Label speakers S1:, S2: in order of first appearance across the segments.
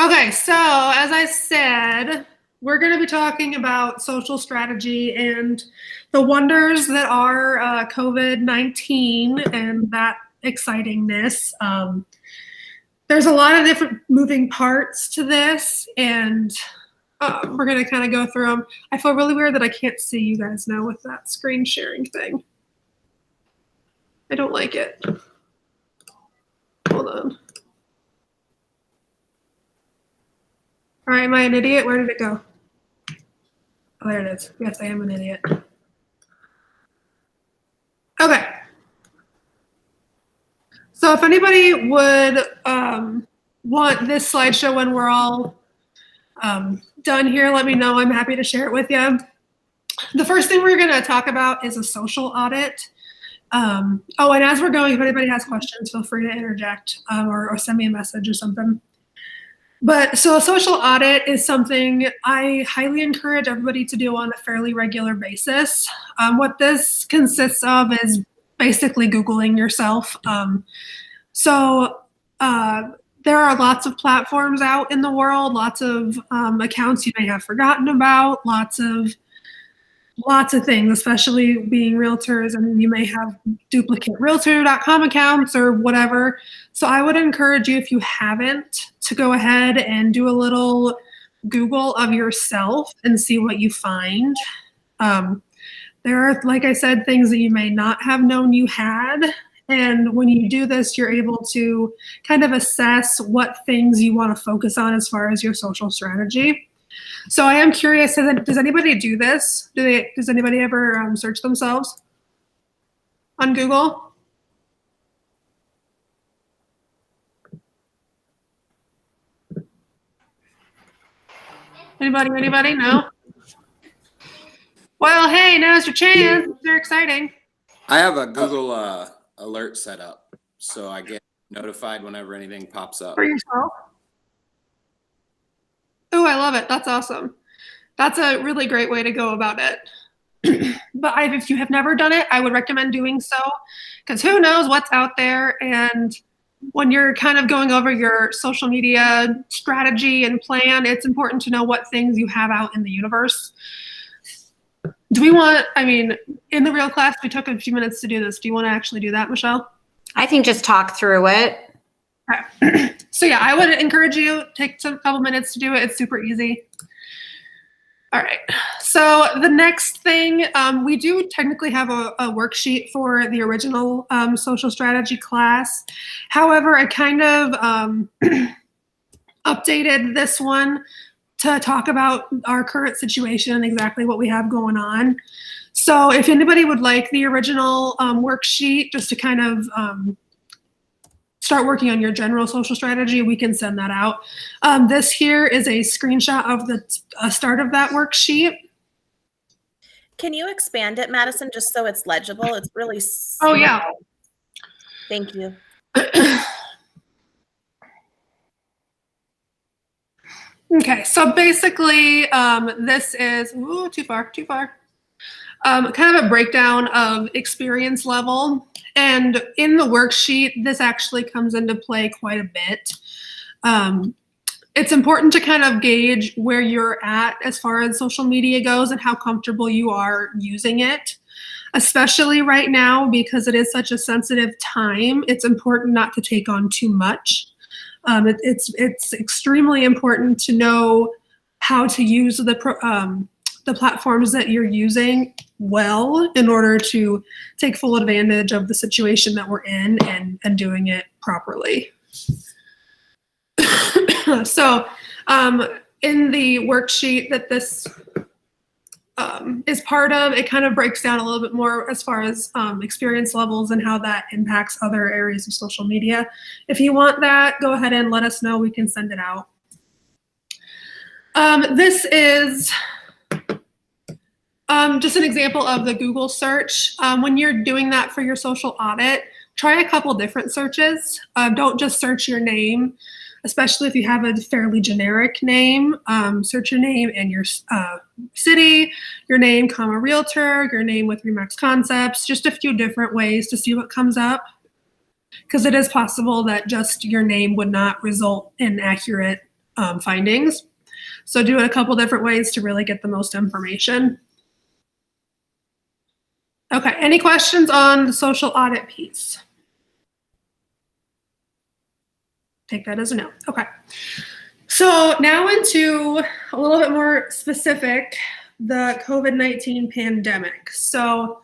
S1: Okay, so as I said, we're going to be talking about social strategy and the wonders that are COVID-19 and that excitingness. There's a lot of different moving parts to this, and we're going to kind of go through them. I feel really weird that I can't see you guys now with that screen sharing thing. I don't like it. Hold on. All right, am I an idiot? Where did it go? Oh, there it is. Yes, I am an idiot. Okay. So if anybody would want this slideshow when we're all done here, let me know. I'm happy to share it with you. The first thing we're going to talk about is a social audit. Oh, and as we're going, if anybody has questions, feel free to interject or send me a message or something. But so a social audit is something I highly encourage everybody to do on a fairly regular basis. What this consists of is basically Googling yourself. There are lots of platforms out in the world, lots of accounts you may have forgotten about, lots of things, especially being realtors, and you may have duplicate realtor.com accounts or whatever. So I would encourage you, if you haven't, to go ahead and do a little Google of yourself and see what you find. There are, like I said, things that you may not have known you had. And when you do this, you're able to kind of assess what things you want to focus on as far as your social strategy. So I am curious, does anybody do this? Does anybody ever search themselves on Google? Anybody? No? Well, hey, now's your chance. They're exciting.
S2: I have a Google alert set up, so I get notified whenever anything pops up.
S1: For yourself? Oh, I love it. That's awesome. That's a really great way to go about it. But if you have never done it, I would recommend doing so, because who knows what's out there. And when you're kind of going over your social media strategy and plan, it's important to know what things you have out in the universe. In the real class, we took a few minutes to do this. Do you want to actually do that, Michelle?
S3: I think just talk through it.
S1: Okay. So yeah, I would encourage you, take a couple minutes to do it. It's super easy. All right, so the next thing, we do technically have a worksheet for the original social strategy class. However, I kind of updated this one to talk about our current situation and exactly what we have going on. So if anybody would like the original worksheet just to kind of start working on your general social strategy, we can send that out. This here is a screenshot of the start of that worksheet.
S4: Can you expand it, Madison, just so it's legible? It's really small.
S1: Oh, yeah.
S4: Thank you.
S1: Okay, so basically this is, too far. Kind of a breakdown of experience level. And in the worksheet, this actually comes into play quite a bit. It's important to kind of gauge where you're at as far as social media goes and how comfortable you are using it, especially right now because it is such a sensitive time. It's important not to take on too much. It's extremely important to know how to use the platforms that you're using well in order to take full advantage of the situation that we're in and doing it properly. So in the worksheet that this is part of, it kind of breaks down a little bit more as far as experience levels and how that impacts other areas of social media. If you want that, go ahead and let us know. We can send it out. This is just an example of the Google search. When you're doing that for your social audit, try a couple different searches. Don't just search your name, especially if you have a fairly generic name. Search your name and your city, your name, comma, realtor, your name with Remax Concepts, just a few different ways to see what comes up. Because it is possible that just your name would not result in accurate findings. So do it a couple different ways to really get the most information. Okay, any questions on the social audit piece? Take that as a no. Okay. So now into a little bit more specific, the COVID-19 pandemic. So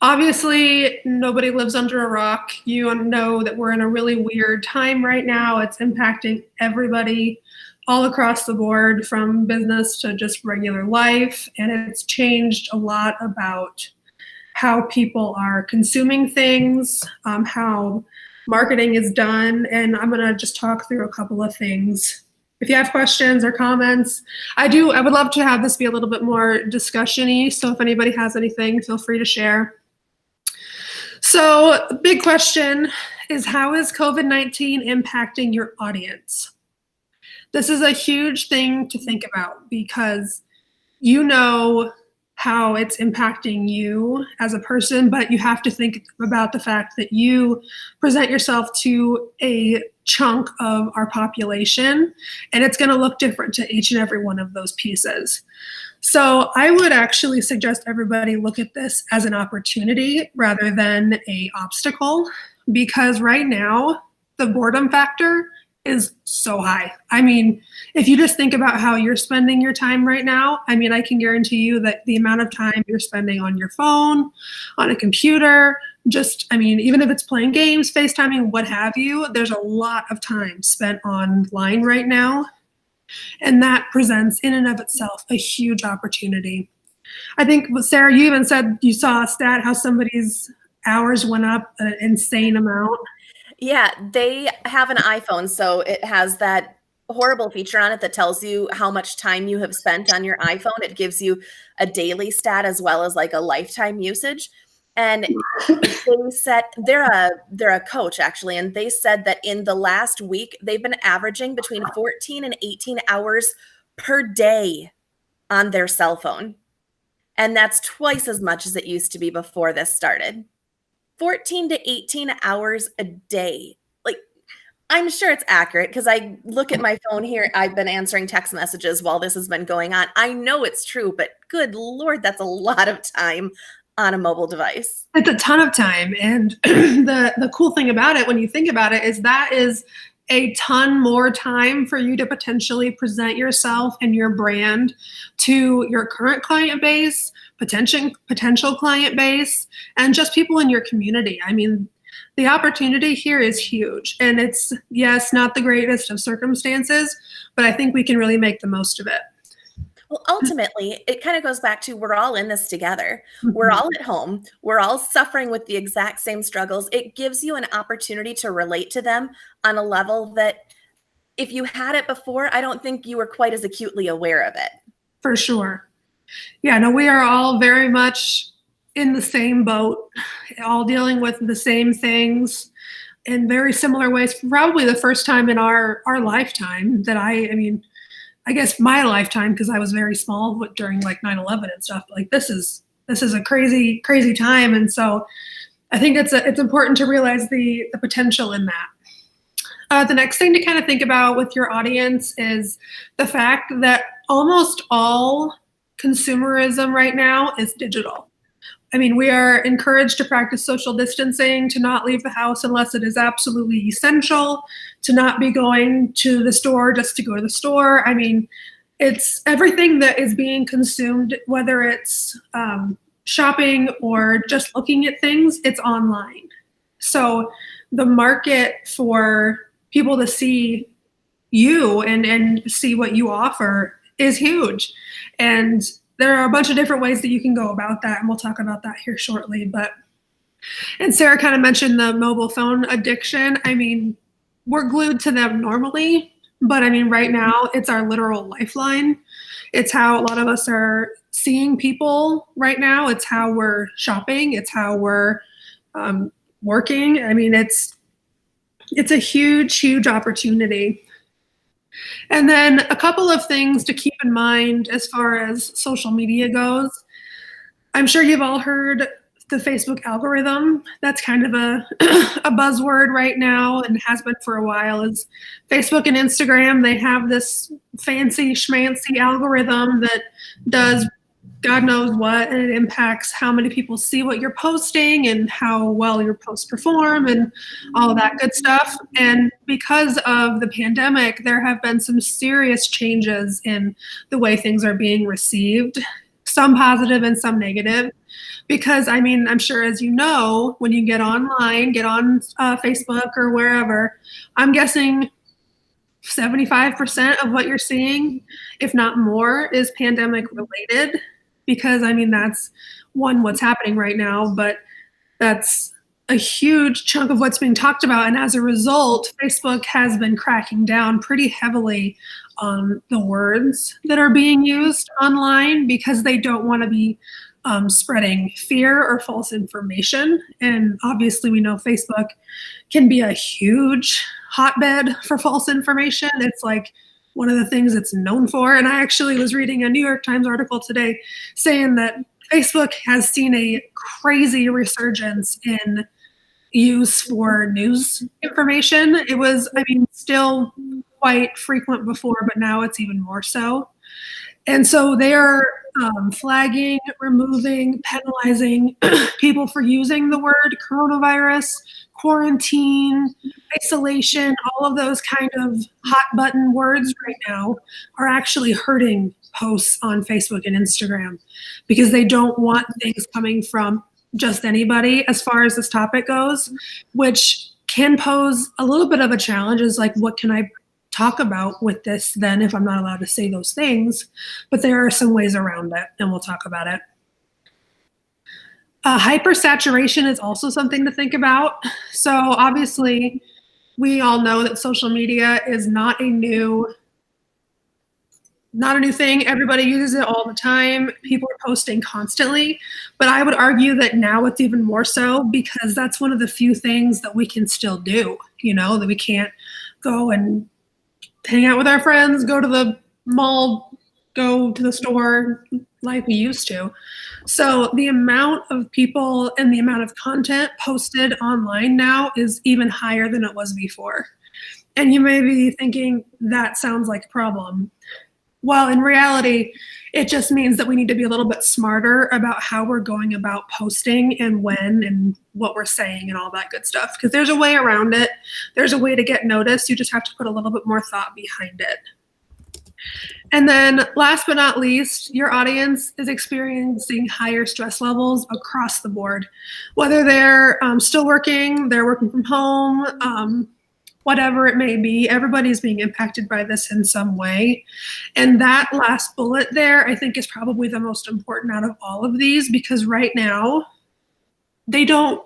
S1: obviously nobody lives under a rock. You know that we're in a really weird time right now. It's impacting everybody all across the board, from business to just regular life. And it's changed a lot about how people are consuming things, how marketing is done, and I'm gonna just talk through a couple of things. If you have questions or comments, I would love to have this be a little bit more discussion-y, so if anybody has anything, feel free to share. So, big question is, how is COVID-19 impacting your audience? This is a huge thing to think about, because you know how it's impacting you as a person, but you have to think about the fact that you present yourself to a chunk of our population, and it's going to look different to each and every one of those pieces. So I would actually suggest everybody look at this as an opportunity rather than an obstacle, because right now the boredom factor is so high. I mean, if you just think about how you're spending your time right now, I mean, I can guarantee you that the amount of time you're spending on your phone, on a computer, even if it's playing games, FaceTiming, what have you, there's a lot of time spent online right now. And that presents in and of itself a huge opportunity. I think, Sarah, you even said you saw a stat how somebody's hours went up an insane amount.
S4: Yeah, they have an iPhone, so it has that horrible feature on it that tells you how much time you have spent on your iPhone. It gives you a daily stat as well as like a lifetime usage. And they said they're a coach actually, and they said that in the last week they've been averaging between 14 and 18 hours per day on their cell phone. And that's twice as much as it used to be before this started. 14 to 18 hours a day. Like, I'm sure it's accurate because I look at my phone here. I've been answering text messages while this has been going on. I know it's true, but good Lord, that's a lot of time on a mobile device.
S1: It's a ton of time. And the cool thing about it, when you think about it, is that is a ton more time for you to potentially present yourself and your brand to your current client base, potential client base, and just people in your community. I mean, the opportunity here is huge. And it's, yes, not the greatest of circumstances, but I think we can really make the most of it.
S4: Well, ultimately, it kind of goes back to we're all in this together. We're all at home. We're all suffering with the exact same struggles. It gives you an opportunity to relate to them on a level that if you had it before, I don't think you were quite as acutely aware of it.
S1: For sure. Yeah, no, we are all very much in the same boat, all dealing with the same things in very similar ways. Probably the first time in our lifetime that I guess my lifetime, because I was very small during like 9/11 and stuff. Like this is a crazy time, and so I think it's important to realize the potential in that. The next thing to kind of think about with your audience is the fact that almost all consumerism right now is digital. I mean, we are encouraged to practice social distancing, to not leave the house unless it is absolutely essential, to not be going to the store just to go to the store. I mean, it's everything that is being consumed, whether it's shopping or just looking at things, it's online. So the market for people to see you and see what you offer is huge. And there are a bunch of different ways that you can go about that, and we'll talk about that here shortly. And Sarah kind of mentioned the mobile phone addiction. I mean, we're glued to them normally, but I mean, right now it's our literal lifeline. It's how a lot of us are seeing people right now. It's how we're shopping. It's how we're working. I mean, it's a huge opportunity. And then a couple of things to keep in mind as far as social media goes. I'm sure you've all heard the Facebook algorithm. That's kind of a, a buzzword right now and has been for a while. Is Facebook and Instagram, they have this fancy schmancy algorithm that does God knows what, and it impacts how many people see what you're posting and how well your posts perform and all of that good stuff. And because of the pandemic, there have been some serious changes in the way things are being received, some positive and some negative. Because I mean, I'm sure as you know, when you get online, get on Facebook or wherever, I'm guessing 75% of what you're seeing, if not more, is pandemic related. Because I mean, that's one, what's happening right now, but that's a huge chunk of what's being talked about. And as a result, Facebook has been cracking down pretty heavily on the words that are being used online because they don't want to be spreading fear or false information. And obviously we know Facebook can be a huge hotbed for false information. It's like one of the things it's known for. And I actually was reading a New York Times article today saying that Facebook has seen a crazy resurgence in use for news information. It was, I mean, still quite frequent before, but now it's even more so. And so they are flagging, removing, penalizing people for using the word coronavirus, quarantine, isolation, all of those kind of hot button words right now are actually hurting posts on Facebook and Instagram because they don't want things coming from just anybody as far as this topic goes, which can pose a little bit of a challenge. Is like, what can I talk about with this then if I'm not allowed to say those things? But there are some ways around it, and we'll talk about it. Hypersaturation is also something to think about. So obviously, we all know that social media is not a new thing. Everybody uses it all the time. People are posting constantly. But I would argue that now it's even more so because that's one of the few things that we can still do, you know, that we can't go and hang out with our friends, go to the mall, go to the store like we used to. So the amount of people and the amount of content posted online now is even higher than it was before. And you may be thinking that sounds like a problem. Well, in reality, it just means that we need to be a little bit smarter about how we're going about posting and when and what we're saying and all that good stuff. Because there's a way around it. There's a way to get noticed. You just have to put a little bit more thought behind it. And then last but not least, your audience is experiencing higher stress levels across the board. Whether they're still working, they're working from home, whatever it may be, everybody's being impacted by this in some way. And that last bullet there, I think, is probably the most important out of all of these, because right now, they don't,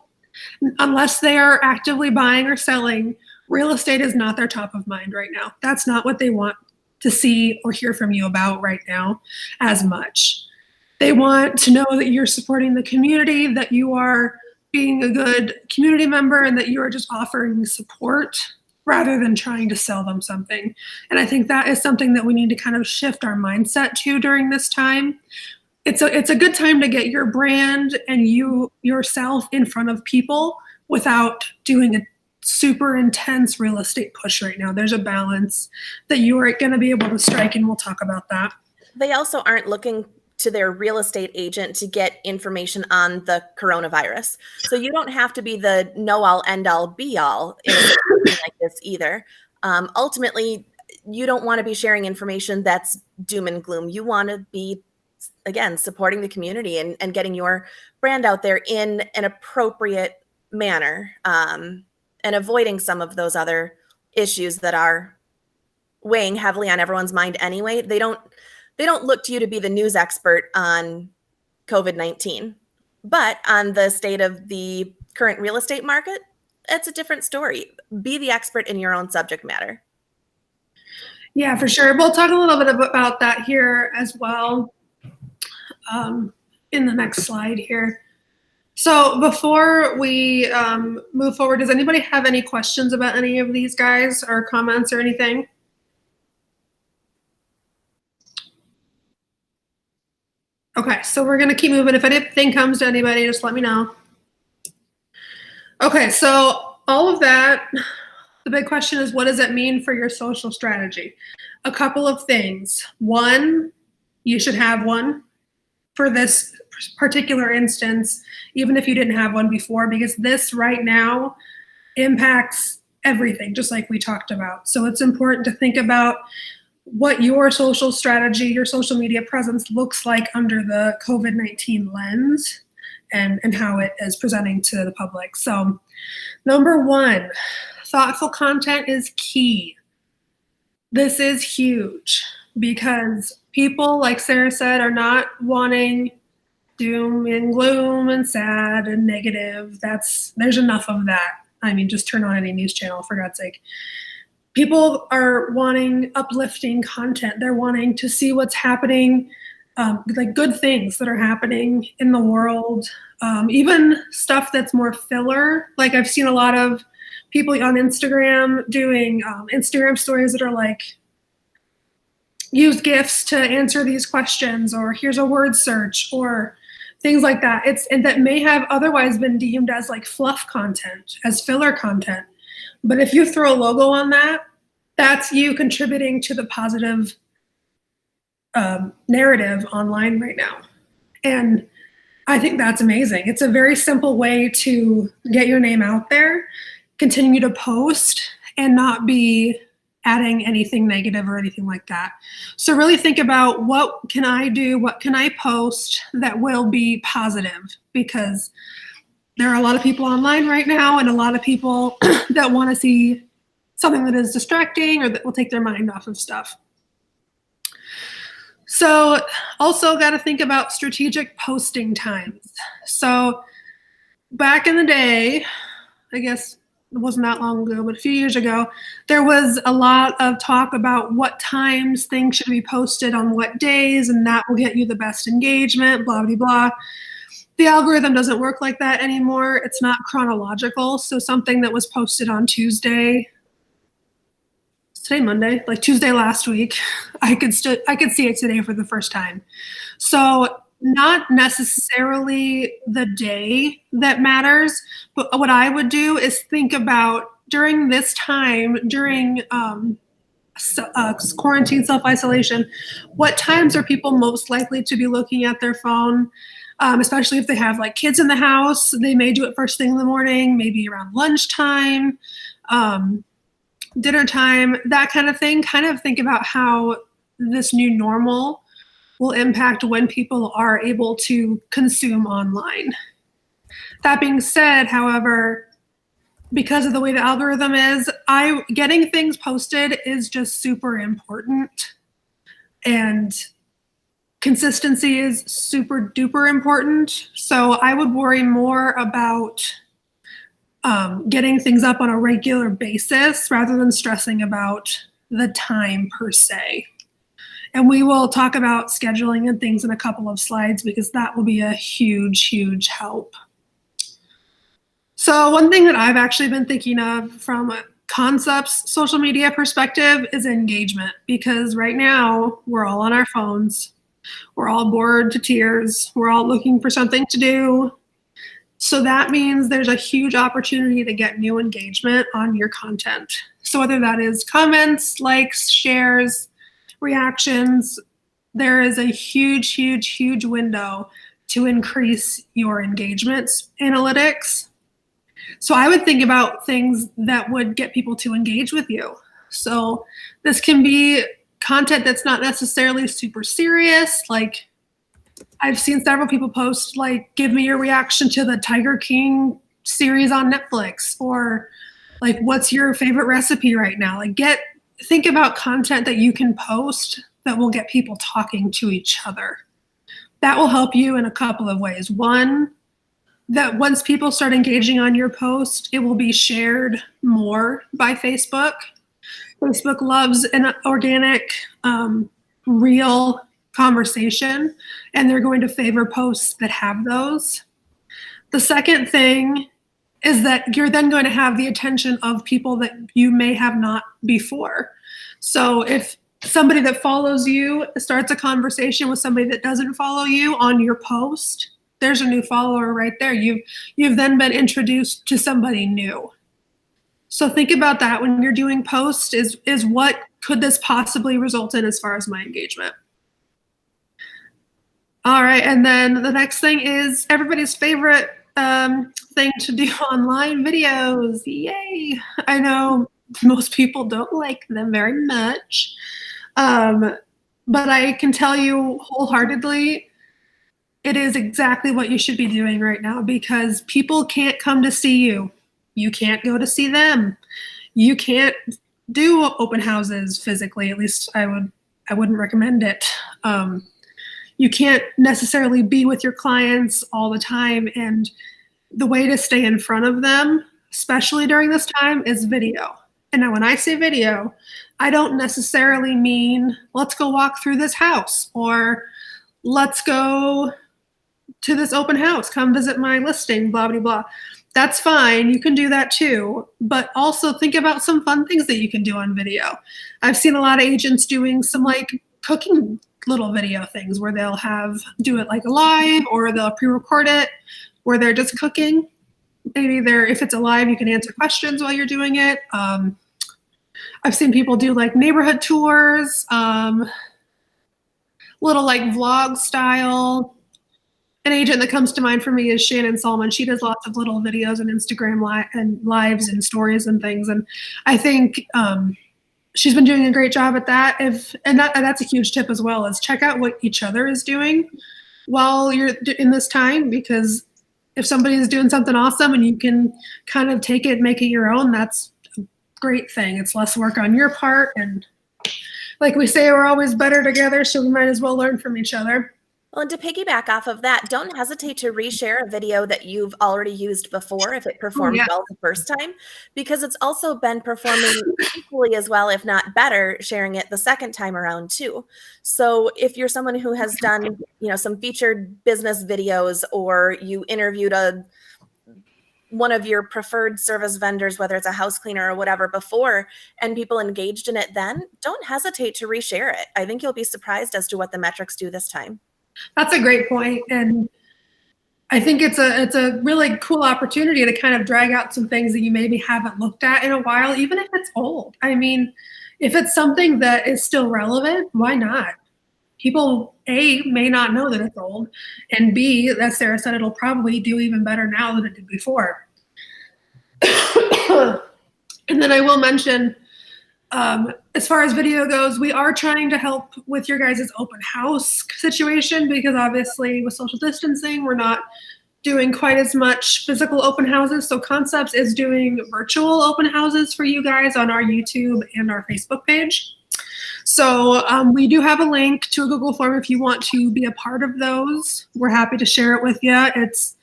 S1: unless they are actively buying or selling, real estate is not their top of mind right now. That's not what they want to see or hear from you about right now as much. They want to know that you're supporting the community, that you are being a good community member, and that you are just offering support rather than trying to sell them something. And I think that is something that we need to kind of shift our mindset to during this time. It's a good time to get your brand and yourself in front of people without doing a super intense real estate push right now. There's a balance that you are going to be able to strike, and we'll talk about that.
S4: They also aren't looking to their real estate agent to get information on the coronavirus. So you don't have to be the know-all, end-all, be-all in a situation like this either. Ultimately, you don't want to be sharing information that's doom and gloom. You want to be, again, supporting the community and getting your brand out there in an appropriate manner, and avoiding some of those other issues that are weighing heavily on everyone's mind anyway. They don't look to you to be the news expert on COVID-19, but on the state of the current real estate market, it's a different story. Be the expert in your own subject matter.
S1: Yeah, for sure. We'll talk a little bit about that here as well in the next slide here. So before we move forward, does anybody have any questions about any of these guys or comments or anything? Okay, so we're gonna keep moving. If anything comes to anybody, just let me know. Okay, so all of that, the big question is, what does it mean for your social strategy? A couple of things. One, you should have one for this particular instance, even if you didn't have one before, because this right now impacts everything, just like we talked about. So it's important to think about what your social strategy, your social media presence looks like under the COVID-19 lens and how it is presenting to the public. So number one, thoughtful content is key. This is huge because people, like Sarah said, are not wanting doom and gloom and sad and negative. There's enough of that. I mean, just turn on any news channel, for God's sake. People are wanting uplifting content. They're wanting to see what's happening, like good things that are happening in the world. Even stuff that's more filler. Like I've seen a lot of people on Instagram doing Instagram stories that are like, use GIFs to answer these questions, or here's a word search, or things like that. And that may have otherwise been deemed as like fluff content, as filler content. But if you throw a logo on that, that's you contributing to the positive narrative online right now. And I think that's amazing. It's a very simple way to get your name out there, continue to post, and not be adding anything negative or anything like that. So really think about, what can I do? What can I post that will be positive? Because there are a lot of people online right now, and a lot of people that want to see something that is distracting or that will take their mind off of stuff. So also got to think about strategic posting times. So back in the day, I guess it wasn't that long ago, but a few years ago, there was a lot of talk about what times things should be posted on what days, and that will get you the best engagement, blah, blah, blah. The algorithm doesn't work like that anymore. It's not chronological. So something that was posted on Tuesday, today Monday, like Tuesday last week, I could see it today for the first time. So not necessarily the day that matters, but what I would do is think about during this time, during quarantine self-isolation, what times are people most likely to be looking at their phone? Especially if they have like kids in the house, they may do it first thing in the morning, maybe around lunchtime, dinner time, that kind of thing. Kind of think about how this new normal will impact when people are able to consume online. That being said, however, because of the way the algorithm is, getting things posted is just super important, and consistency is super duper important. So I would worry more about getting things up on a regular basis rather than stressing about the time per se. And we will talk about scheduling and things in a couple of slides, because that will be a huge, huge help. So one thing that I've actually been thinking of from a concepts social media perspective is engagement, because right now we're all on our phones. We're all bored to tears. We're all looking for something to do. So that means there's a huge opportunity to get new engagement on your content. So whether that is comments, likes, shares, reactions, there is a huge, huge, huge window to increase your engagement analytics. So I would think about things that would get people to engage with you. So this can be content that's not necessarily super serious. Like I've seen several people post like, give me your reaction to the Tiger King series on Netflix, or like, what's your favorite recipe right now? Like think about content that you can post that will get people talking to each other. That will help you in a couple of ways. One, that once people start engaging on your post, it will be shared more by Facebook. Facebook loves an organic, real conversation, and they're going to favor posts that have those. The second thing is that you're then going to have the attention of people that you may have not before. So if somebody that follows you starts a conversation with somebody that doesn't follow you on your post, there's a new follower right there. You've then been introduced to somebody new. So think about that when you're doing posts, is what could this possibly result in as far as my engagement? All right, and then the next thing is everybody's favorite thing to do online, videos. Yay! I know most people don't like them very much, but I can tell you wholeheartedly, it is exactly what you should be doing right now, because people can't come to see you. You can't go to see them. You can't do open houses physically. At least I wouldn't recommend it. You can't necessarily be with your clients all the time, and the way to stay in front of them, especially during this time, is video. And now when I say video, I don't necessarily mean let's go walk through this house or let's go to this open house, come visit my listing, blah, blah, blah. That's fine. You can do that too. But also think about some fun things that you can do on video. I've seen a lot of agents doing some like cooking little video things where they'll do it like a live, or they'll pre-record it where they're just cooking. Maybe if it's a live, you can answer questions while you're doing it. I've seen people do like neighborhood tours, little like vlog style. An agent that comes to mind for me is Shannon Solomon. She does lots of little videos and Instagram lives and stories and things. And I think she's been doing a great job at that. That's a huge tip as well, is check out what each other is doing while you're in this time, because if somebody is doing something awesome and you can kind of take it, make it your own, that's a great thing. It's less work on your part. And like we say, we're always better together, so we might as well learn from each other.
S4: Well, and to piggyback off of that, don't hesitate to reshare a video that you've already used before if it performed well the first time, because it's also been performing equally as well, if not better, sharing it the second time around too. So if you're someone who has done, some featured business videos, or you interviewed one of your preferred service vendors, whether it's a house cleaner or whatever before, and people engaged in it then, don't hesitate to reshare it. I think you'll be surprised as to what the metrics do this time.
S1: That's a great point. And I think it's a really cool opportunity to kind of drag out some things that you maybe haven't looked at in a while, even if it's old. I mean, if it's something that is still relevant, why not? People, A, may not know that it's old, and B, as Sarah said, it'll probably do even better now than it did before. And then I will mention, as far as video goes, we are trying to help with your guys' open house situation, because obviously with social distancing, we're not doing quite as much physical open houses. So Concepts is doing virtual open houses for you guys on our YouTube and our Facebook page. So we do have a link to a Google form if you want to be a part of those. We're happy to share it with you. It's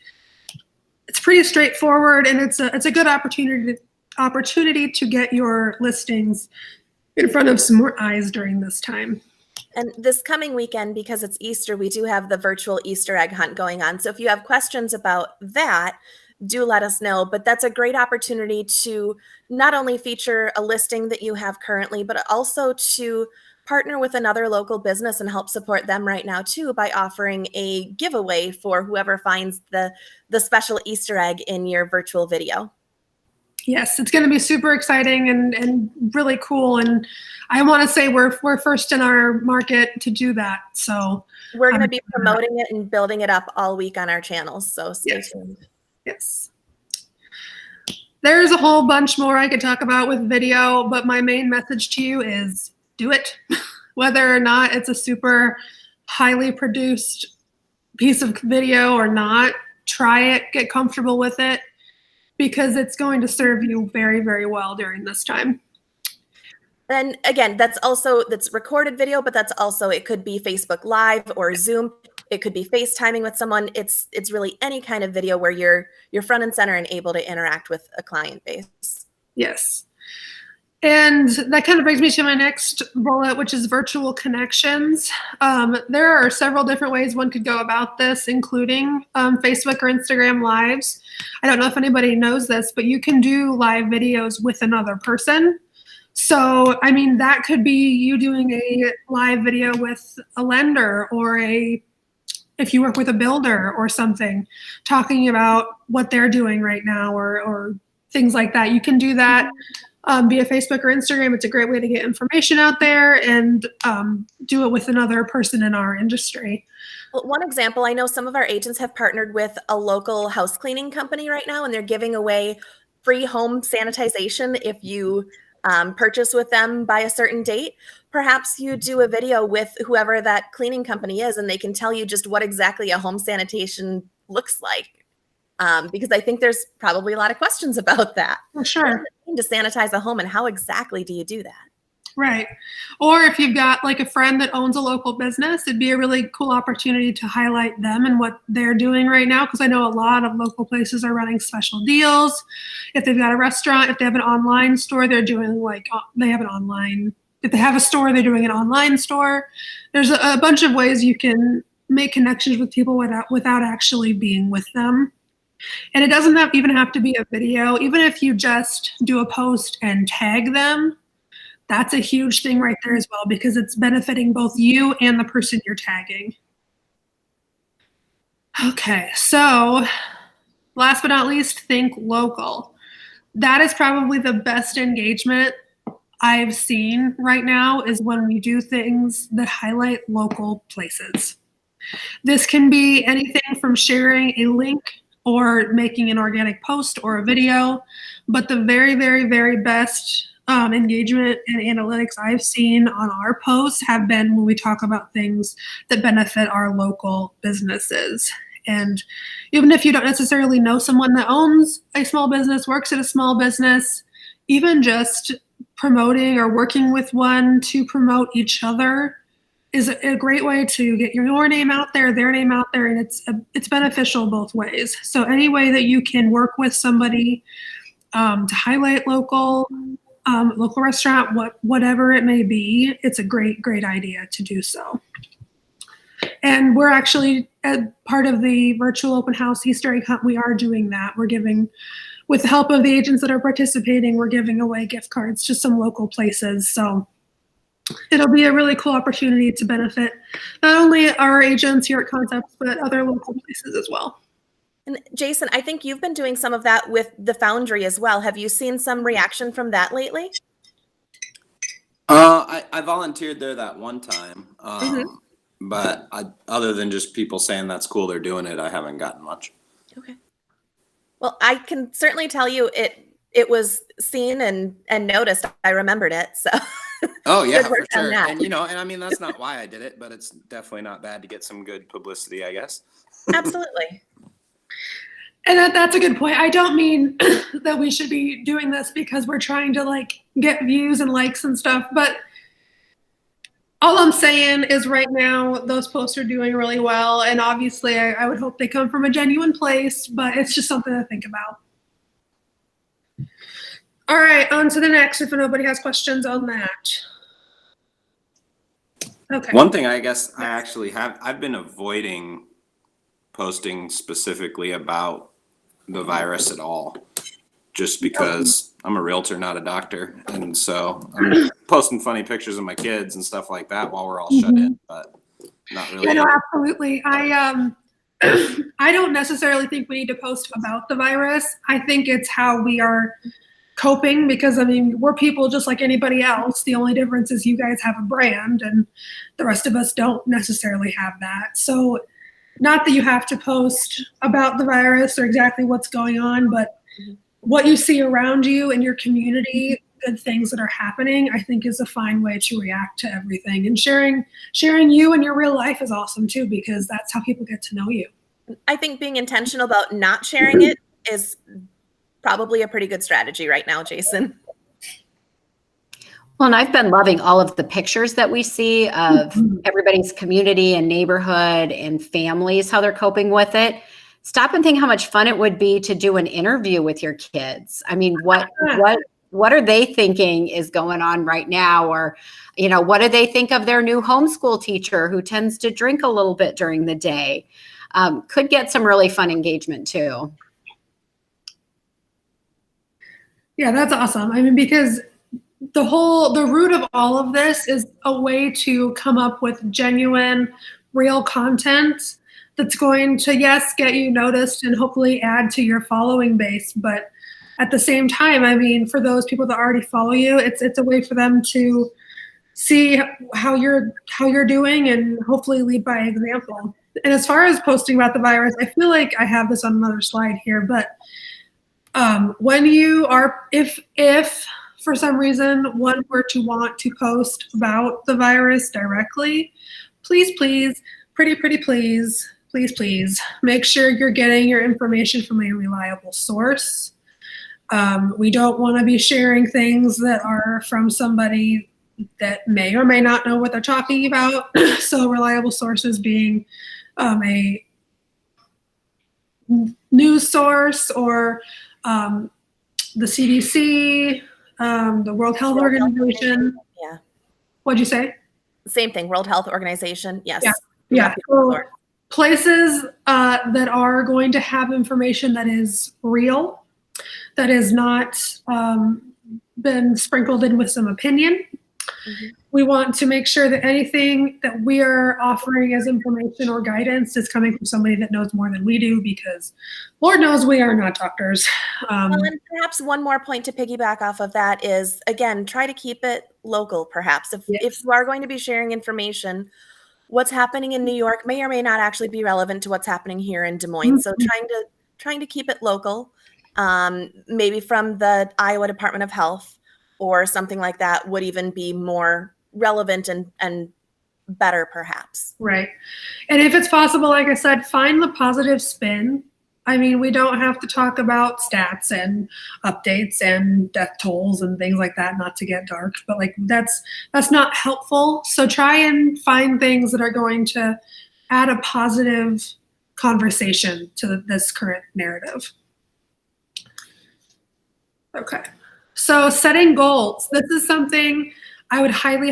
S1: pretty straightforward, and it's a good opportunity to get your listings in front of some more eyes during this time.
S4: And this coming weekend, because it's Easter, we do have the virtual Easter egg hunt going on. So if you have questions about that, do let us know. But that's a great opportunity to not only feature a listing that you have currently, but also to partner with another local business and help support them right now too, by offering a giveaway for whoever finds the special Easter egg in your virtual video.
S1: Yes, it's going to be super exciting and really cool. And I want to say we're first in our market to do that. So
S4: we're going to be promoting it and building it up all week on our channels. So stay tuned.
S1: Yes. There's a whole bunch more I could talk about with video, but my main message to you is do it. Whether or not it's a super highly produced piece of video or not, try it, get comfortable with it, because it's going to serve you very, very well during this time.
S4: And again, that's recorded video, but that's also, it could be Facebook Live or Zoom. It could be FaceTiming with someone. It's really any kind of video where you're front and center and able to interact with a client base.
S1: Yes. And that kind of brings me to my next bullet, which is virtual connections. There are several different ways one could go about this, including Facebook or Instagram lives. I don't know if anybody knows this, but you can do live videos with another person. So, I mean, that could be you doing a live video with a lender or if you work with a builder or something, talking about what they're doing right now or things like that. You can do that via Facebook or Instagram. It's a great way to get information out there and do it with another person in our industry.
S4: Well, one example, I know some of our agents have partnered with a local house cleaning company right now, and they're giving away free home sanitization if you purchase with them by a certain date. Perhaps you do a video with whoever that cleaning company is, and they can tell you just what exactly a home sanitation looks like. Because I think there's probably a lot of questions about that.
S1: For sure.
S4: What does it mean to sanitize a home, and how exactly do you do that?
S1: Right. Or if you've got like a friend that owns a local business, it'd be a really cool opportunity to highlight them and what they're doing right now. Because I know a lot of local places are running special deals. If they've got a restaurant, if they have an online store, they're doing they have an online. If they have a store, they're doing an online store. There's a bunch of ways you can make connections with people without actually being with them. And it doesn't even have to be a video. Even if you just do a post and tag them, that's a huge thing right there as well, because it's benefiting both you and the person you're tagging. Okay, so last but not least, think local. That is probably the best engagement I've seen right now, is when we do things that highlight local places. This can be anything from sharing a link or making an organic post or a video, but the very, very, very best engagement and analytics I've seen on our posts have been when we talk about things that benefit our local businesses. And even if you don't necessarily know someone that owns a small business, works at a small business, even just promoting or working with one to promote each other is a great way to get your name out there, their name out there, and it's beneficial both ways. So any way that you can work with somebody to highlight local restaurant, whatever it may be, it's a great idea to do so. And we're actually part of the virtual open house Easter egg hunt. We are doing that. We're giving, with the help of the agents that are participating, we're giving away gift cards to some local places. So it'll be a really cool opportunity to benefit not only our agents here at Concepts, but other local places as well.
S4: And Jason, I think you've been doing some of that with the Foundry as well. Have you seen some reaction from that lately?
S2: I volunteered there that one time, but other than just people saying that's cool, they're doing it, I haven't gotten much.
S4: Okay. Well, I can certainly tell you it was seen and noticed. I remembered it. So.
S2: Oh yeah, for sure. And and I mean, that's not why I did it, but it's definitely not bad to get some good publicity, I guess.
S4: Absolutely.
S1: And that's a good point. I don't mean that we should be doing this because we're trying to get views and likes and stuff, but all I'm saying is right now those posts are doing really well, and obviously I would hope they come from a genuine place, but it's just something to think about. All right, on to the next, if nobody has questions on that. Okay.
S2: One thing I guess I actually I've been avoiding posting specifically about the virus at all, just because I'm a realtor, not a doctor. And so I'm posting funny pictures of my kids and stuff like that while we're all shut in, but not really.
S1: Yeah, no, absolutely. I don't necessarily think we need to post about the virus. I think it's how we are coping, because I mean, we're people just like anybody else. The only difference is you guys have a brand and the rest of us don't necessarily have that. So not that you have to post about the virus or exactly what's going on, but what you see around you in your community, good things that are happening, I think is a fine way to react to everything. And sharing you and your real life is awesome too, because that's how people get to know you.
S4: I think being intentional about not sharing it is probably a pretty good strategy right now, Jason.
S3: Well, and I've been loving all of the pictures that we see of everybody's community and neighborhood and families, how they're coping with it. Stop and think how much fun it would be to do an interview with your kids. I mean, what are they thinking is going on right now? Or, what do they think of their new homeschool teacher who tends to drink a little bit during the day? Could get some really fun engagement too.
S1: Yeah, that's awesome. I mean, because the root of all of this is a way to come up with genuine, real content that's going to, yes, get you noticed and hopefully add to your following base. But at the same time, I mean, for those people that already follow you, it's a way for them to see how you're doing and hopefully lead by example. And as far as posting about the virus, I feel like I have this on another slide here, but when you are, if for some reason one were to want to post about the virus directly, please, pretty please, make sure you're getting your information from a reliable source. We don't want to be sharing things that are from somebody that may or may not know what they're talking about. So reliable sources being a news source or the CDC, the World Health Organization.
S4: Yeah.
S1: What'd you say?
S4: Same thing, World Health Organization. Yes.
S1: Yeah. So places that are going to have information that is real, that is not been sprinkled in with some opinion. Mm-hmm. We want to make sure that anything that we are offering as information or guidance is coming from somebody that knows more than we do, because Lord knows we are not doctors.
S4: Well, and perhaps one more point to piggyback off of that is, again, try to keep it local, perhaps. If you are going to be sharing information, what's happening in New York may or may not actually be relevant to what's happening here in Des Moines. Mm-hmm. So trying to keep it local, maybe from the Iowa Department of Health or something like that would even be more relevant and better, perhaps.
S1: Right. And if it's possible, like I said, find the positive spin. I mean, we don't have to talk about stats and updates and death tolls and things like that, not to get dark, but like that's not helpful. So try and find things that are going to add a positive conversation to this current narrative. Okay. So setting goals. This is something I would highly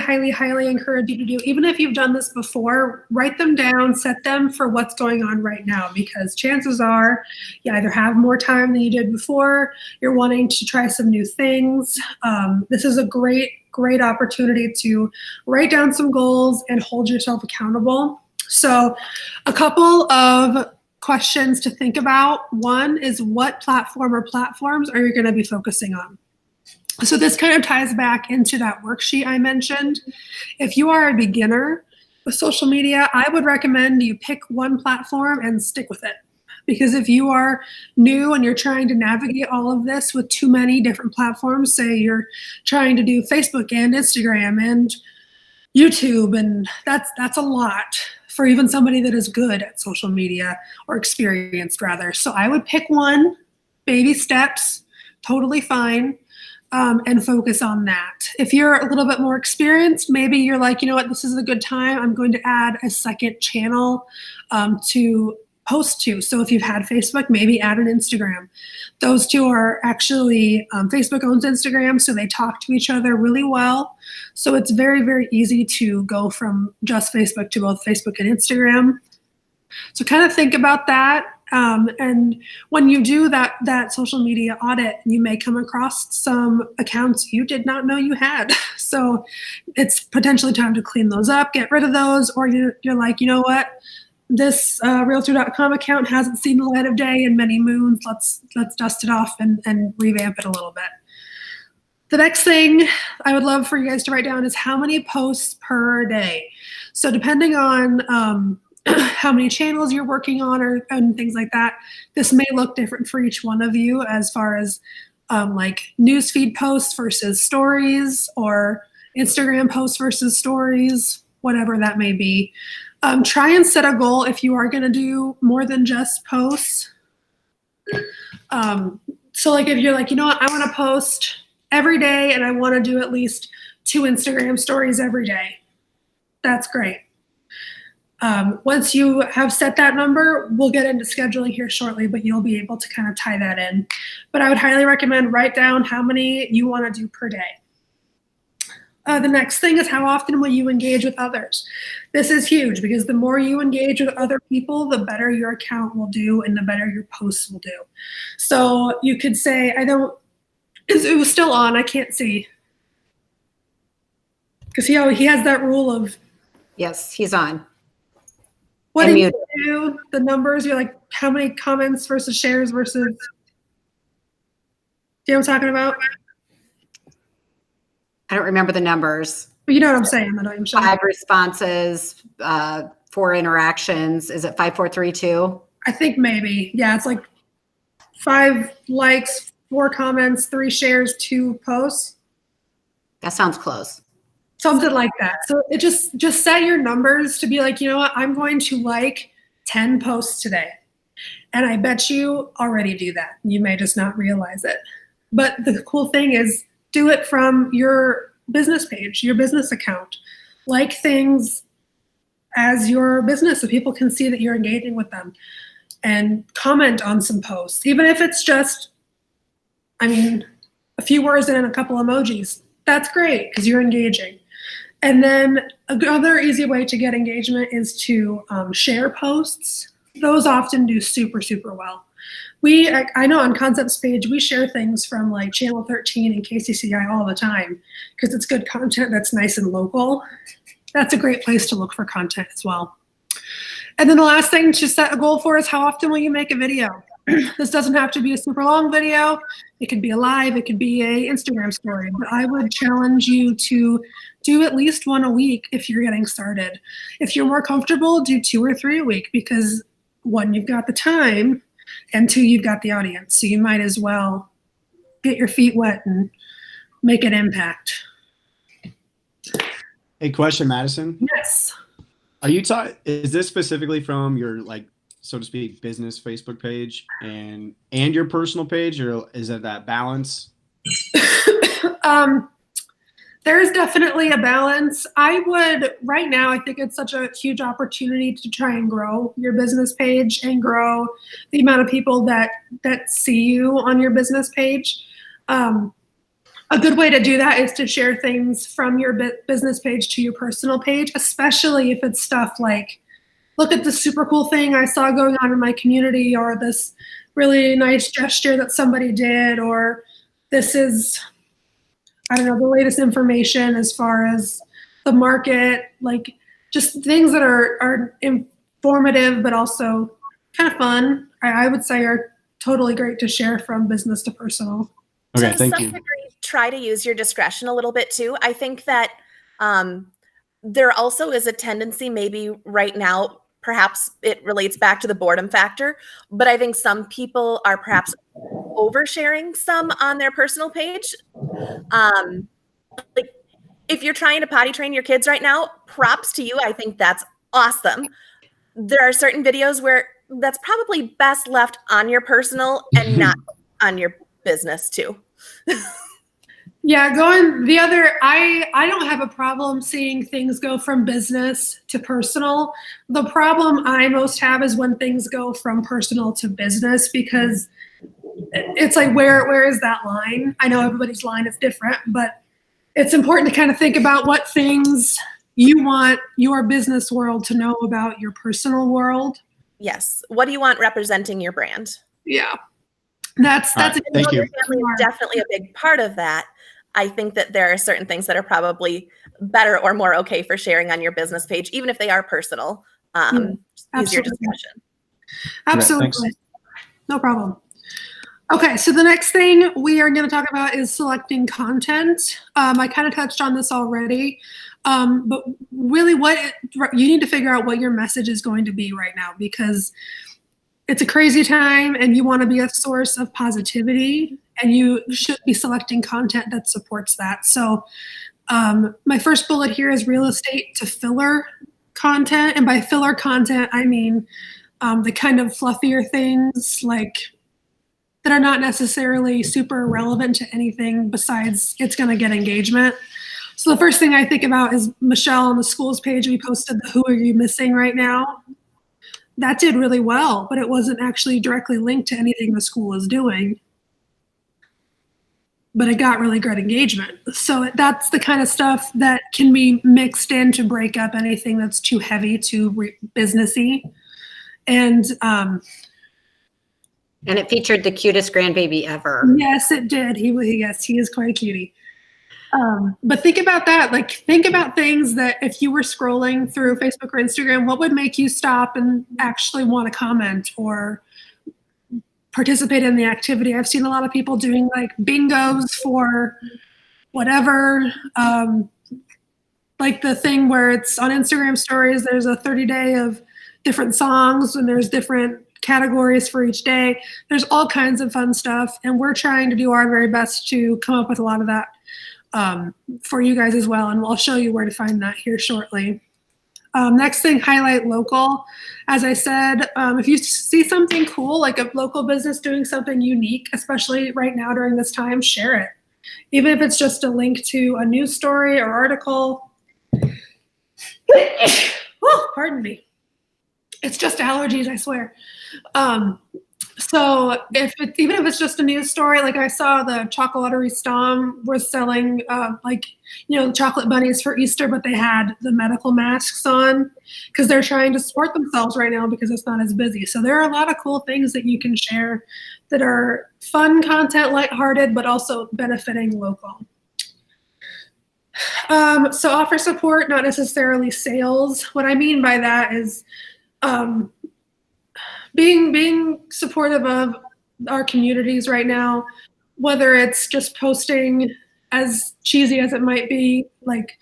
S1: encourage you to do. Even if you've done this before, write them down, set them for what's going on right now, because chances are you either have more time than you did before, you're wanting to try some new things. This is a great opportunity to write down some goals and hold yourself accountable. So a couple of questions to think about. One is, what platform or platforms are you going to be focusing on? So this kind of ties back into that worksheet I mentioned. If you are a beginner with social media, I would recommend you pick one platform and stick with it. Because if you are new and you're trying to navigate all of this with too many different platforms, say you're trying to do Facebook and Instagram and YouTube, and that's a lot for even somebody that is good at social media, or experienced rather. So I would pick one, baby steps, totally fine. And focus on that. If you're a little bit more experienced, maybe you're like, you know what, this is a good time. I'm going to add a second channel to post to. So if you've had Facebook, maybe add an Instagram. Those two are actually, Facebook owns Instagram, so they talk to each other really well. So it's very easy to go from just Facebook to both Facebook and Instagram. So kind of think about that. And when you do that social media audit, you may come across some accounts you did not know you had. So it's potentially time to clean those up, get rid of those, or you're like, you know what, this realtor.com account hasn't seen the light of day in many moons. Let's dust it off and revamp it a little bit. The next thing I would love for you guys to write down is how many posts per day. So depending on how many channels you're working on and things like that, this may look different for each one of you, as far as like newsfeed posts versus stories, or Instagram posts versus stories, whatever that may be. Try and set a goal if you are going to do more than just posts. So like if you're like, you know what, I want to post every day and I want to do at least 2 Instagram stories every day, that's great. Once you have set that number, we'll get into scheduling here shortly, but you'll be able to kind of tie that in. But I would highly recommend write down how many you want to do per day. The next thing is, how often will you engage with others? This is huge, because the more you engage with other people, the better your account will do and the better your posts will do. So you could say, it was still on, I can't see. Because he has that rule of
S3: Yes, he's on.
S1: what
S3: And
S1: do you
S3: muted.
S1: do? The numbers, you're like, how many comments versus shares versus, do you know what I'm talking about?
S3: I don't remember the numbers.
S1: But you know what I'm saying, though, don't you, Michelle?
S3: 5 responses, 4 interactions. Is it 5, 4, 3, 2?
S1: I think maybe. Yeah, it's like 5 likes, 4 comments, 3 shares, 2 posts.
S3: That sounds close.
S1: Something like that. So it just set your numbers to be like, you know what, I'm going to like 10 posts today. And I bet you already do that. You may just not realize it. But the cool thing is do it from your business page, your business account. Like things as your business so people can see that you're engaging with them. And comment on some posts, even if it's just, a few words and a couple emojis. That's great because you're engaging. And then another easy way to get engagement is to share posts. Those often do super, super well. I know on Concept's page, we share things from like Channel 13 and KCCI all the time because it's good content that's nice and local. That's a great place to look for content as well. And then the last thing to set a goal for is how often will you make a video? This doesn't have to be a super long video. It could be a live, it could be a Instagram story, but I would challenge you to do at least 1 a week if you're getting started. If you're more comfortable, do 2 or 3 a week because 1, you've got the time, and 2, you've got the audience. So you might as well get your feet wet and make an impact.
S5: Hey, question, Madison.
S1: Yes.
S5: Are you is this specifically from your, like, so to speak, business Facebook page and your personal page, or is it that balance?
S1: There's definitely a balance. Right now, I think it's such a huge opportunity to try and grow your business page and grow the amount of people that see you on your business page. A good way to do that is to share things from your business page to your personal page, especially if it's stuff like, look at this super cool thing I saw going on in my community, or this really nice gesture that somebody did, or this is, I don't know, the latest information as far as the market, like just things that are informative, but also kind of fun. I would say are totally great to share from business to personal.
S5: Okay,
S4: To
S5: thank
S4: some
S5: you.
S4: degree, try to use your discretion a little bit too. I think that there also is a tendency maybe right now, perhaps it relates back to the boredom factor, but I think some people are perhaps oversharing some on their personal page. Like if you're trying to potty train your kids right now, props to you. I think that's awesome. There are certain videos where that's probably best left on your personal and not on your business too.
S1: Yeah, I don't have a problem seeing things go from business to personal. The problem I most have is when things go from personal to business, because it's like, where is that line? I know everybody's line is different, but it's important to kind of think about what things you want your business world to know about your personal world.
S4: Yes. What do you want representing your brand?
S1: Yeah. That's
S5: All right, thank you.
S4: Your family is definitely a big part of that. I think that there are certain things that are probably better or more okay for sharing on your business page, even if they are personal. Use your
S1: absolutely.
S4: discretion.
S1: Absolutely. No problem. Okay, so the next thing we are going to talk about is selecting content. I kind of touched on this already, but really you need to figure out what your message is going to be right now, because it's a crazy time and you want to be a source of positivity, and you should be selecting content that supports that. So my first bullet here is real estate to filler content. And by filler content, I mean the kind of fluffier things like that are not necessarily super relevant to anything besides it's going to get engagement. So the first thing I think about is Michelle on the schools page. We posted the "Who are you missing right now?" That did really well, but it wasn't actually directly linked to anything the school is doing. But it got really great engagement. So that's the kind of stuff that can be mixed in to break up anything that's too heavy, too businessy. And
S3: it featured the cutest grandbaby ever.
S1: yes, it did. He is quite a cutie. But think about that. Like, think about things that if you were scrolling through Facebook or Instagram, what would make you stop and actually want to comment or participate in the activity? I've seen a lot of people doing like bingos for whatever. Like the thing where it's on Instagram stories, there's a 30-day of different songs and there's different categories for each day. There's all kinds of fun stuff. And we're trying to do our very best to come up with a lot of that for you guys as well. And I'll show you where to find that here shortly. Next thing, highlight local. As I said, if you see something cool, like a local business doing something unique, especially right now during this time, share it. Even if it's just a link to a news story or article. Oh, pardon me. It's just allergies, I swear. So even if it's just a news story, like I saw the Chocolaterie Stom was selling chocolate bunnies for Easter, but they had the medical masks on because they're trying to support themselves right now because it's not as busy. So there are a lot of cool things that you can share that are fun content, lighthearted, but also benefiting local. So offer support, not necessarily sales. What I mean by that is being supportive of our communities right now, whether it's just posting, as cheesy as it might be, like,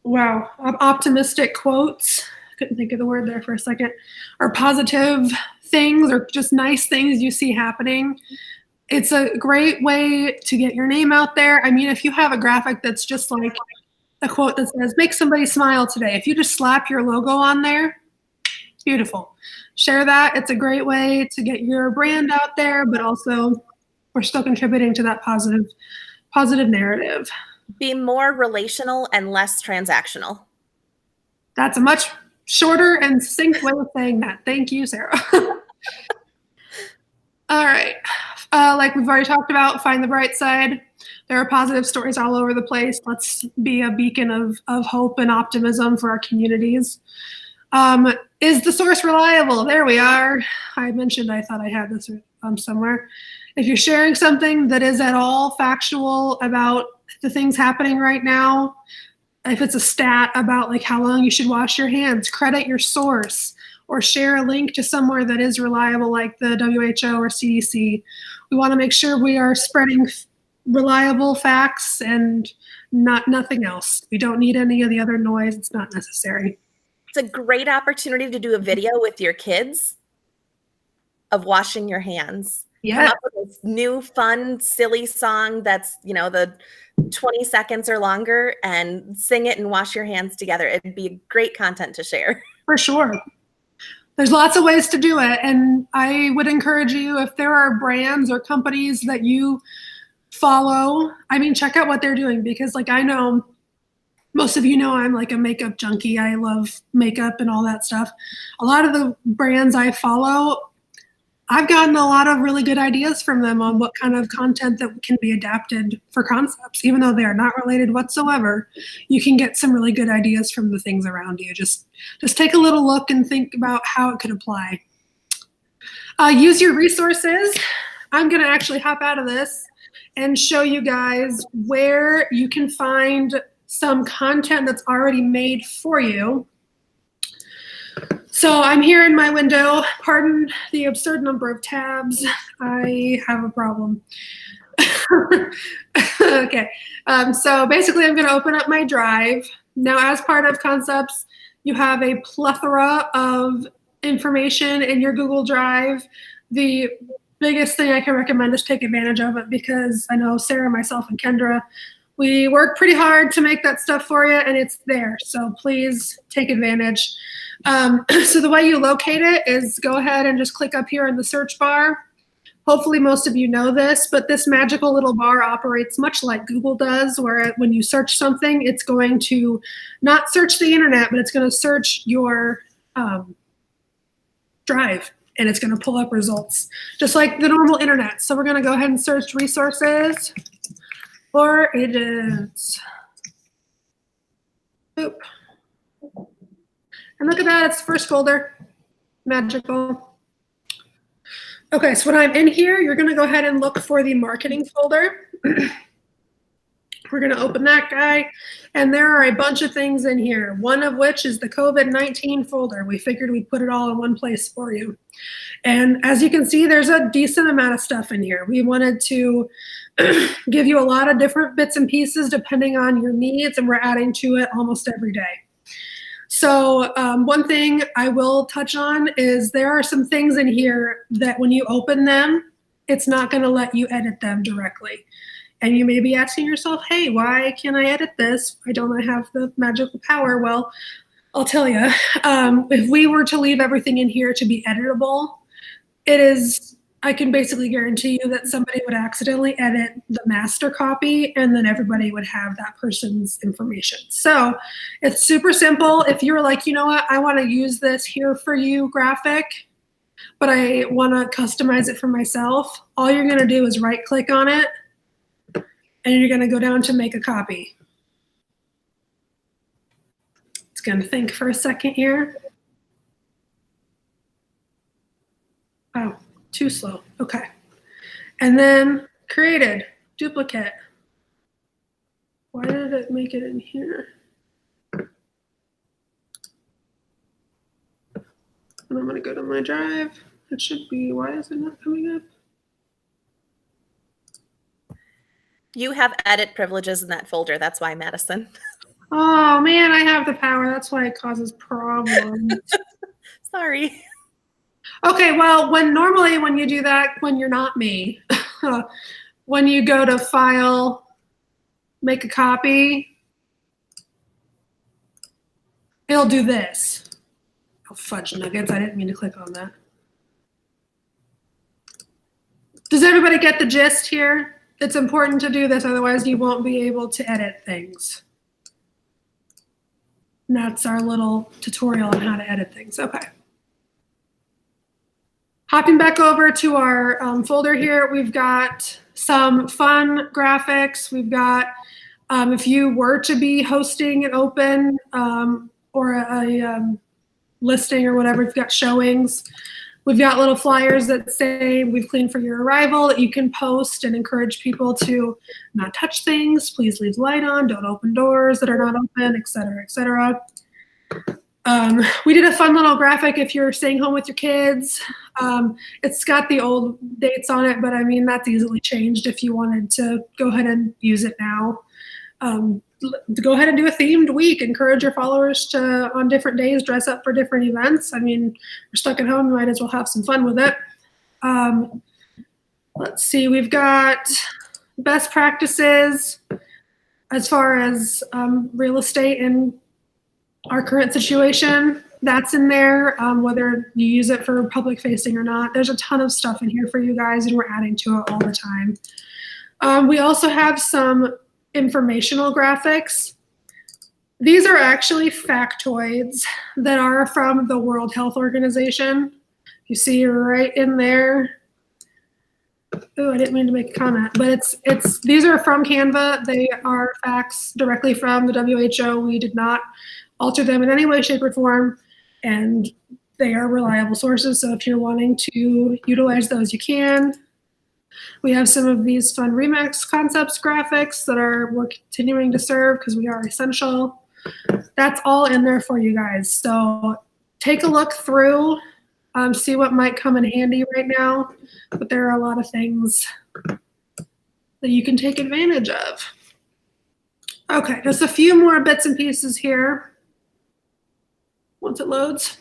S1: optimistic quotes, couldn't think of the word there for a second, or positive things or just nice things you see happening. It's a great way to get your name out there. I mean, if you have a graphic that's just like a quote that says, make somebody smile today, if you just slap your logo on there, beautiful. Share that. It's a great way to get your brand out there, but also we're still contributing to that positive narrative.
S4: Be more relational and less transactional.
S1: That's a much shorter and succinct way of saying that. Thank you, Sarah. All right. Like we've already talked about, find the bright side. There are positive stories all over the place. Let's be a beacon of hope and optimism for our communities. Is the source reliable? There we are. I mentioned I thought I had this somewhere. If you're sharing something that is at all factual about the things happening right now, if it's a stat about like how long you should wash your hands, credit your source, or share a link to somewhere that is reliable like the WHO or CDC. We want to make sure we are spreading reliable facts and nothing else. We don't need any of the other noise. It's not necessary.
S4: It's a great opportunity to do a video with your kids of washing your hands.
S1: Yeah.
S4: Come up with this new, fun, silly song that's, the 20 seconds or longer, and sing it and wash your hands together. It'd be great content to share.
S1: For sure. There's lots of ways to do it. And I would encourage you, if there are brands or companies that you follow, check out what they're doing, because like I know most of you know I'm like a makeup junkie. I love makeup and all that stuff. A lot of the brands I follow, I've gotten a lot of really good ideas from them on what kind of content that can be adapted for concepts. Even though they are not related whatsoever, you can get some really good ideas from the things around you. Just take a little look and think about how it could apply. Use your resources. I'm going to actually hop out of this and show you guys where you can find some content that's already made for you. So I'm here in my window. Pardon the absurd number of tabs. I have a problem. Okay. So basically I'm going to open up my drive. Now, as part of Concepts, you have a plethora of information in your Google Drive. The biggest thing I can recommend is take advantage of it, because I know Sarah, myself, and Kendra, we work pretty hard to make that stuff for you, and it's there. So please take advantage. So the way you locate it is go ahead and just click up here in the search bar. Hopefully most of you know this, but this magical little bar operates much like Google does, where when you search something, it's going to not search the internet, but it's going to search your drive, and it's going to pull up results, just like the normal internet. So we're going to go ahead and search resources or agents. Boop. And look at that, it's the first folder. Magical. Okay, so when I'm in here, you're gonna go ahead and look for the marketing folder. We're going to open that guy, and there are a bunch of things in here, one of which is the COVID-19 folder. We figured we'd put it all in one place for you. And as you can see, there's a decent amount of stuff in here. We wanted to give you a lot of different bits and pieces depending on your needs, and we're adding to it almost every day. So one thing I will touch on is there are some things in here that when you open them, it's not going to let you edit them directly. And you may be asking yourself, hey, why can't I edit this? Why don't I have the magical power? Well, I'll tell you, if we were to leave everything in here to be editable, I can basically guarantee you that somebody would accidentally edit the master copy, and then everybody would have that person's information. So it's super simple. If you're like, you know what, I want to use this here for you graphic, but I want to customize it for myself, all you're going to do is right click on it, and you're going to go down to make a copy. It's going to think for a second here. Oh, too slow. Okay. And then created, duplicate. Why did it make it in here? And I'm going to go to my drive. It should be, why is it not coming up?
S4: You have edit privileges in that folder. That's why, Madison.
S1: Oh man, I have the power. That's why it causes problems.
S4: Sorry.
S1: Okay, well, normally when you do that, when you're not me, when you go to File, make a copy, it'll do this. Oh, fudge nuggets, I didn't mean to click on that. Does everybody get the gist here? It's important to do this, otherwise you won't be able to edit things. And that's our little tutorial on how to edit things. Okay. Hopping back over to our folder here, we've got some fun graphics. We've got, if you were to be hosting an open or a listing or whatever, we've got showings. We've got little flyers that say we've cleaned for your arrival that you can post and encourage people to not touch things. Please leave the light on. Don't open doors that are not open, et cetera, et cetera. We did a fun little graphic if you're staying home with your kids. It's got the old dates on it, but I mean, that's easily changed if you wanted to go ahead and use it now. To go ahead and do a themed week. Encourage your followers to, on different days, dress up for different events. I mean, you're stuck at home, you might as well have some fun with it. Let's see, we've got best practices as far as real estate in our current situation. That's in there, whether you use it for public facing or not. There's a ton of stuff in here for you guys, and we're adding to it all the time. We also have some informational graphics. These are actually factoids that are from the World Health Organization. You see right in there. Oh, I didn't mean to make a comment, but these are from Canva. They are facts directly from the WHO. We did not alter them in any way, shape, or form, and they are reliable sources. So if you're wanting to utilize those, you can. We have some of these fun Remix Concepts graphics that we're continuing to serve because we are essential. That's all in there for you guys. So take a look through, see what might come in handy right now. But there are a lot of things that you can take advantage of. Okay, just a few more bits and pieces here once it loads.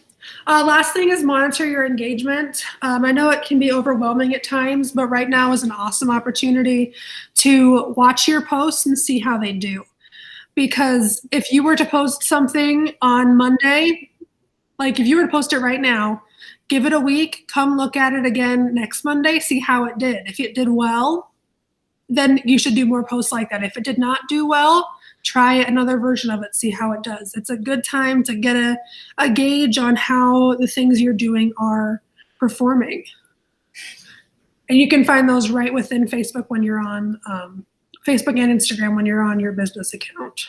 S1: Last thing is monitor your engagement. I know it can be overwhelming at times, but right now is an awesome opportunity to watch your posts and see how they do. Because if you were to post something on Monday, like if you were to post it right now, give it a week, come look at it again next Monday, see how it did. If it did well, then you should do more posts like that. If it did not do well, try another version of it, see how it does. It's a good time to get a gauge on how the things you're doing are performing. And you can find those right within Facebook when you're on Facebook and Instagram when you're on your business account.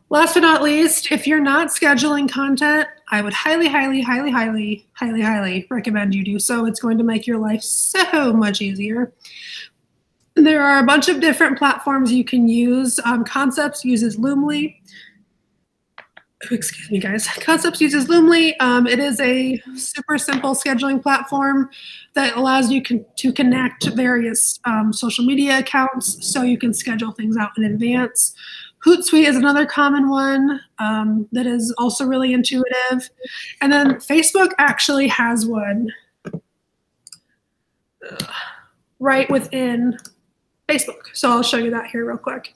S1: Last but not least, if you're not scheduling content, I would highly, highly, highly, highly, highly, highly recommend you do so. It's going to make your life so much easier. There are a bunch of different platforms you can use. Concepts uses Loomly. Excuse me, guys. Concepts uses Loomly. It is a super simple scheduling platform that allows you to connect various social media accounts so you can schedule things out in advance. Hootsuite is another common one that is also really intuitive. And then Facebook actually has one right within Facebook. So I'll show you that here real quick.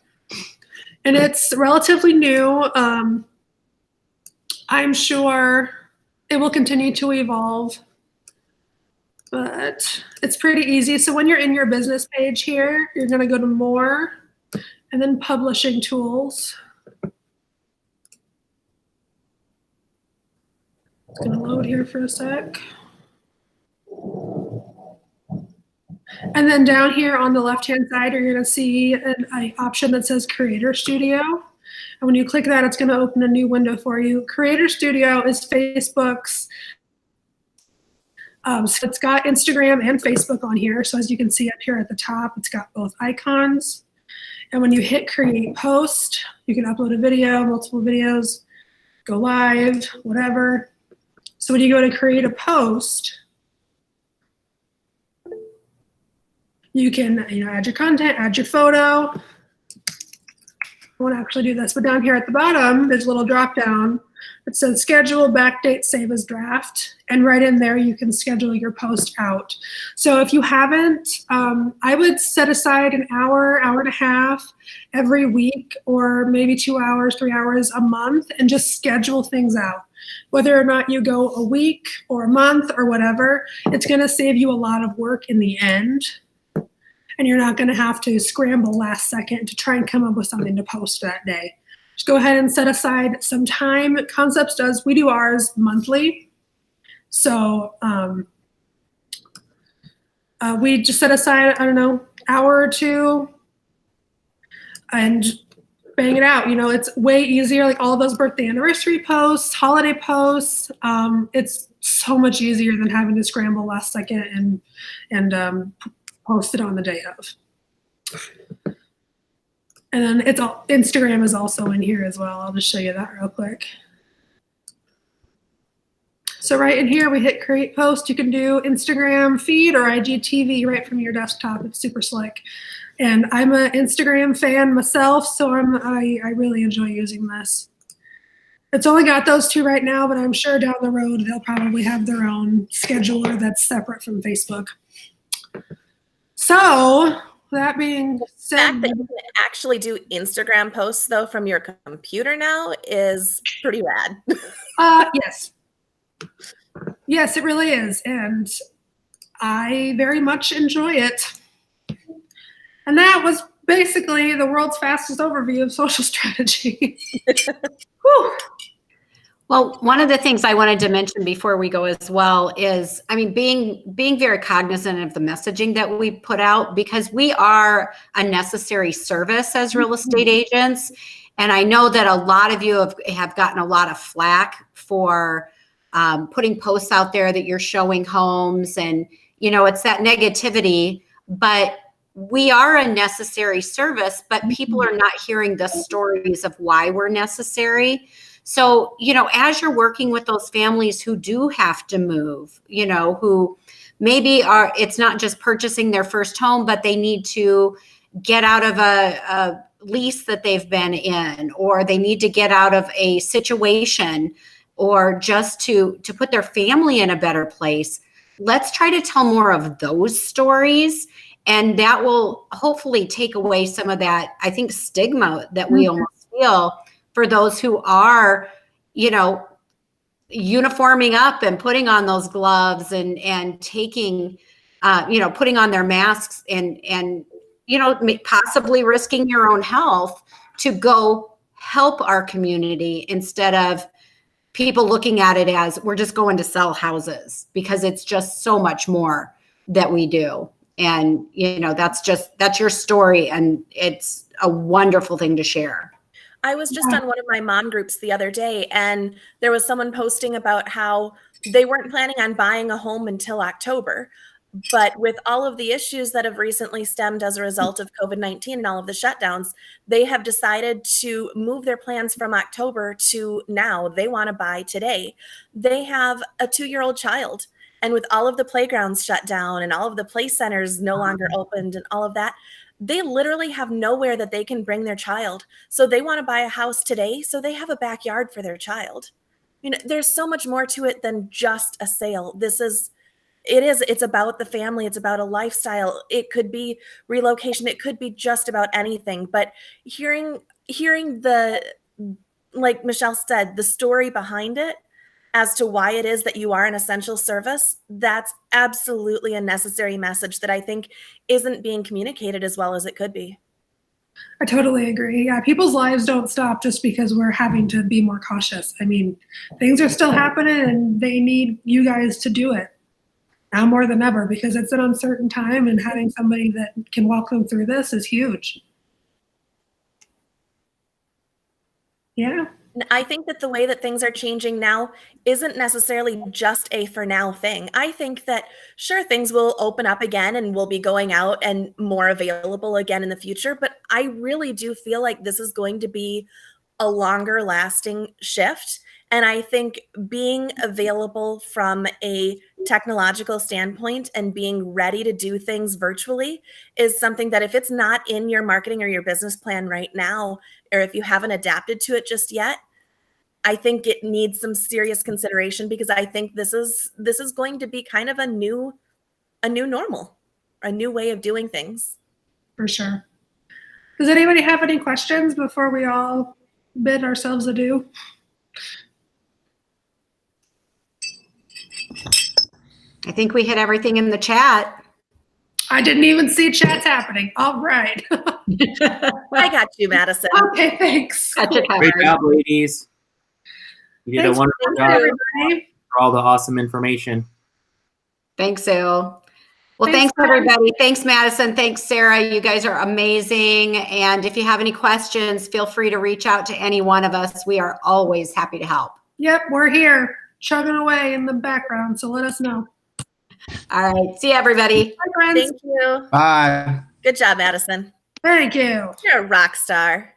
S1: And it's relatively new. I'm sure it will continue to evolve, but it's pretty easy. So when you're in your business page here, you're going to go to More and then Publishing Tools. It's going to load here for a sec. And then down here on the left-hand side, you're going to see an option that says Creator Studio. And when you click that, it's going to open a new window for you. Creator Studio is Facebook's. So it's got Instagram and Facebook on here. So as you can see up here at the top, it's got both icons. And when you hit Create Post, you can upload a video, multiple videos, go live, whatever. So when you go to create a post, you can add your content, add your photo. I won't actually do this, but down here at the bottom, there's a little drop down that says schedule, backdate, save as draft. And right in there, you can schedule your post out. So if you haven't, I would set aside an hour, hour and a half every week, or maybe 2 hours, 3 hours a month, and just schedule things out. Whether or not you go a week or a month or whatever, it's gonna save you a lot of work in the end. And you're not gonna have to scramble last second to try and come up with something to post that day. Just go ahead and set aside some time. Concepts does, we do ours monthly. So we just set aside, I don't know, hour or two and bang it out. It's way easier, like all those birthday anniversary posts, holiday posts. It's so much easier than having to scramble last second and post it on the day of. And then Instagram is also in here as well. I'll just show you that real quick. So right in here, we hit create post. You can do Instagram feed or IGTV right from your desktop. It's super slick. And I'm an Instagram fan myself, so I really enjoy using this. It's only got those two right now, but I'm sure down the road, they'll probably have their own scheduler that's separate from Facebook. So that being
S4: The
S1: said,
S4: fact that you can actually do Instagram posts though from your computer now is pretty rad.
S1: yes. Yes, it really is. And I very much enjoy it. And that was basically the world's fastest overview of social strategy. Whew.
S3: Well, one of the things I wanted to mention before we go as well is, being very cognizant of the messaging that we put out, because we are a necessary service as real estate agents. And I know that a lot of you have gotten a lot of flack for putting posts out there that you're showing homes, and it's that negativity, but we are a necessary service, but people are not hearing the stories of why we're necessary. So, as you're working with those families who do have to move, who maybe it's not just purchasing their first home, but they need to get out of a lease that they've been in, or they need to get out of a situation, or just to put their family in a better place. Let's try to tell more of those stories. And that will hopefully take away some of that, I think, stigma that we almost feel for those who are, uniforming up and putting on those gloves and taking, putting on their masks and possibly risking your own health to go help our community, instead of people looking at it as we're just going to sell houses, because it's just so much more that we do. And, that's your story, and it's a wonderful thing to share.
S4: I was just on one of my mom groups the other day, and there was someone posting about how they weren't planning on buying a home until October. But with all of the issues that have recently stemmed as a result of COVID-19 and all of the shutdowns, they have decided to move their plans from October to now. They want to buy today. They have a 2-year-old child. And with all of the playgrounds shut down and all of the play centers no longer opened and all of that, they literally have nowhere that they can bring their child. So they want to buy a house today so they have a backyard for their child. You know, there's so much more to it than just a sale. It's about the family. It's about a lifestyle. It could be relocation. It could be just about anything. But hearing the, like Michelle said, the story behind it as to why it is that you are an essential service, that's absolutely a necessary message that I think isn't being communicated as well as it could be.
S1: I totally agree. Yeah, people's lives don't stop just because we're having to be more cautious. I mean, things are still happening and they need you guys to do it now more than ever because it's an uncertain time and having somebody that can walk them through this is huge. Yeah.
S4: I think that the way that things are changing now isn't necessarily just a for now thing. I think that sure, things will open up again and we'll be going out and more available again in the future. But I really do feel like this is going to be a longer lasting shift. And I think being available from a technological standpoint and being ready to do things virtually is something that if it's not in your marketing or your business plan right now, or if you haven't adapted to it just yet, I think it needs some serious consideration because I think this is going to be kind of a new normal, a new way of doing things.
S1: For sure. Does anybody have any questions before we all bid ourselves adieu?
S3: I think we hit everything in the chat.
S1: I didn't even see chats happening. All right.
S4: I got you, Madison.
S1: Okay, thanks.
S3: Gotcha,
S6: Great
S3: Tyler.
S6: job, ladies. You did
S1: Thanks
S6: a wonderful
S1: for
S6: job
S1: everybody.
S6: for all the awesome information.
S3: Thanks, Sue. Well,
S1: Thanks,
S3: thanks everybody. Thanks, Madison. Thanks, Sarah. You guys are amazing. And if you have any questions, feel free to reach out to any one of us. We are always happy to help.
S1: Yep, we're here chugging away in the background, so let us know.
S3: All right. See you, everybody.
S1: Bye, friends.
S4: Thank you.
S5: Bye.
S4: Good job, Madison.
S1: Thank you.
S4: You're a rock star.